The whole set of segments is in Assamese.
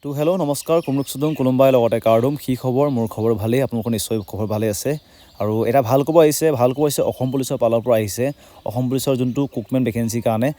তো হেল্ল' নমস্কাৰ কুমৰুক চুদুম কোনোবাই লগতে কাৰ্ডুম কি খবৰ মোৰ খবৰ ভালেই আপোনালোকৰ নিশ্চয় খবৰ ভালে আছে আৰু এটা ভাল খবৰ আহিছে অসম পুলিচৰ পালৰ পৰা আহিছে অসম পুলিচৰ যোনটো কুকমেন ভেকেন্সিৰ কাৰণে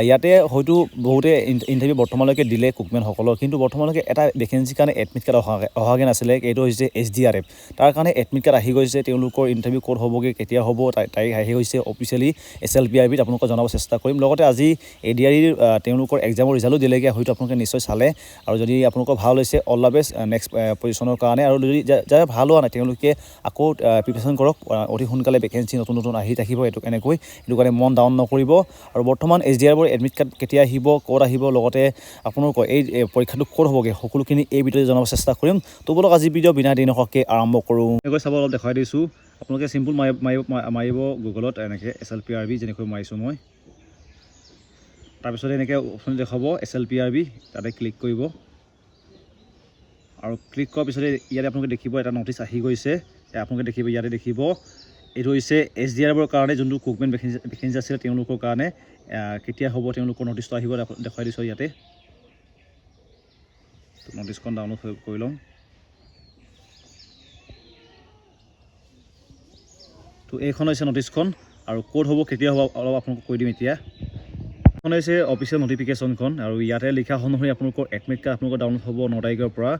ইয়াতে হয়তো বহুতে ইণ্টাৰভিউ বৰ্তমানলৈকে দিলে কুকমেনসকলৰ কিন্তু বৰ্তমানলৈকে এটা ভেকেন্সিৰ কাৰণে এডমিট কাৰ্ড অহাগে নাছিলে এইটো হৈছে SDRF তাৰ কাৰণে এডমিট কাৰ্ড আহি গৈছে তেওঁলোকৰ ইণ্টাৰভিউ ক'ত হ'বগৈ কেতিয়া হ'ব তাৰিখ আহি গৈছে অফিচিয়েলি SLPRBত আপোনালোকক জনাব চেষ্টা কৰিম লগতে আজি ADREৰ তেওঁলোকৰ এক্সামৰ ৰিজাল্টো দিলেগে হয়তো আপোনালোকে নিশ্চয় চালে আৰু যদি আপোনালোকৰ ভাল হৈছে অল দ্য বেষ্ট নেক্সট পজিশ্যনৰ কাৰণে আৰু যদি যাৰ ভাল হোৱা নাই তেওঁলোকে আকৌ প্ৰিপাৰেশ্যন কৰক অতি সোনকালে ভেকেন্সি নতুন আহি থাকিব এইটো কাৰণে মন ডাউন নকৰিব আৰু বৰ্তমান SDRFৰ এডমিট কাৰ্ড কেতিয়া আহিব ক'ত আহিব লগতে আপোনালোকৰ এই পৰীক্ষাটো ক'ত হ'বগৈ সকলোখিনি এই ভিডিঅ'ত জনাব চেষ্টা কৰিম তো বলক আজি ভিডিঅ' বিনা দিনকে আৰম্ভ কৰোঁ এনেকৈ চাব অলপ দেখাই দিছোঁ আপোনালোকে চিম্পুল মাৰিব গুগলত এনেকৈ SLPRB যেনেকৈ মাৰিছোঁ মই তাৰপিছত এনেকৈ অপশ্যন দেখাব SLPRB তাতে ক্লিক কৰিব আৰু ক্লিক কৰাৰ পিছতে ইয়াতে আপোনালোকে দেখিব এটা নটিচ আহি গৈছে আপোনালোকে দেখিব ইয়াতে দেখিব এইটো হৈছে SDRFৰ কাৰণে যোনটো কুকমেন ভেকেন্সি আছিল তেওঁলোকৰ কাৰণে কেতিয়া হ'ব তেওঁলোকৰ নটিচটো আহিব দেখাই দিছোঁ ইয়াতে নটিচখন ডাউনলোড কৰি ল'ম তো এইখন হৈছে নটিচখন আৰু ক'ত হ'ব কেতিয়া হ'ব অলপ আপোনালোকক কৈ দিম এতিয়া এখন হৈছে অফিচিয়েল নটিফিকেশ্যনখন আৰু ইয়াতে লিখা অনুসৰি আপোনালোকৰ এডমিট কাৰ্ড আপোনালোকৰ ডাউনলোড হ'ব 9 তাৰিখৰ পৰা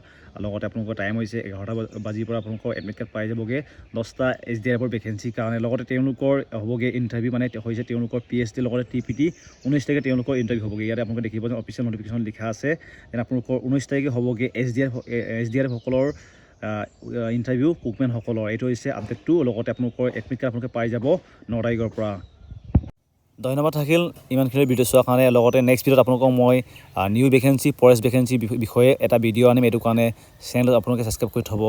লগতে আপোনালোকৰ টাইম হৈছে 11টা বাজিৰ পৰা আপোনালোকৰ এডমিট কাৰ্ড পাই যাবগৈ 10টা SDRFৰ ভেকেন্সিৰ কাৰণে লগতে তেওঁলোকৰ হ'বগৈ ইণ্টাৰভিউ মানে হৈছে তেওঁলোকৰ PhD লগতে TPT 19 তাৰিখে তেওঁলোকৰ ইণ্টাৰভিউ হ'বগৈ ইয়াতে আপোনালোকে দেখিব যে অফিচিয়েল নটিফিকেশ্যন লিখা আছে যেন আপোনালোকৰ 19 তাৰিখে হ'বগৈ SDRF সকলৰ ইণ্টাৰভিউ কুকমেনসকলৰ এইটো হৈছে আপডেটটো লগতে আপোনালোকৰ এডমিট কাৰ্ড আপোনালোকে পাই যাব 9 তাৰিখৰ পৰা ধন্যবাদ থাকিল ইমানখিনি ভিডিঅ' চোৱাৰ কাৰণে লগতে নেক্সট ভিডিঅ'ত আপোনালোকক মই নিউ ভেকেন্সি ফৰেষ্ট ভেকেন্সি বিষয়ে এটা ভিডিঅ' আনিম এইটো কাৰণে চেনেলত আপোনালোকে ছাবস্ক্ৰাইব কৰি থ'ব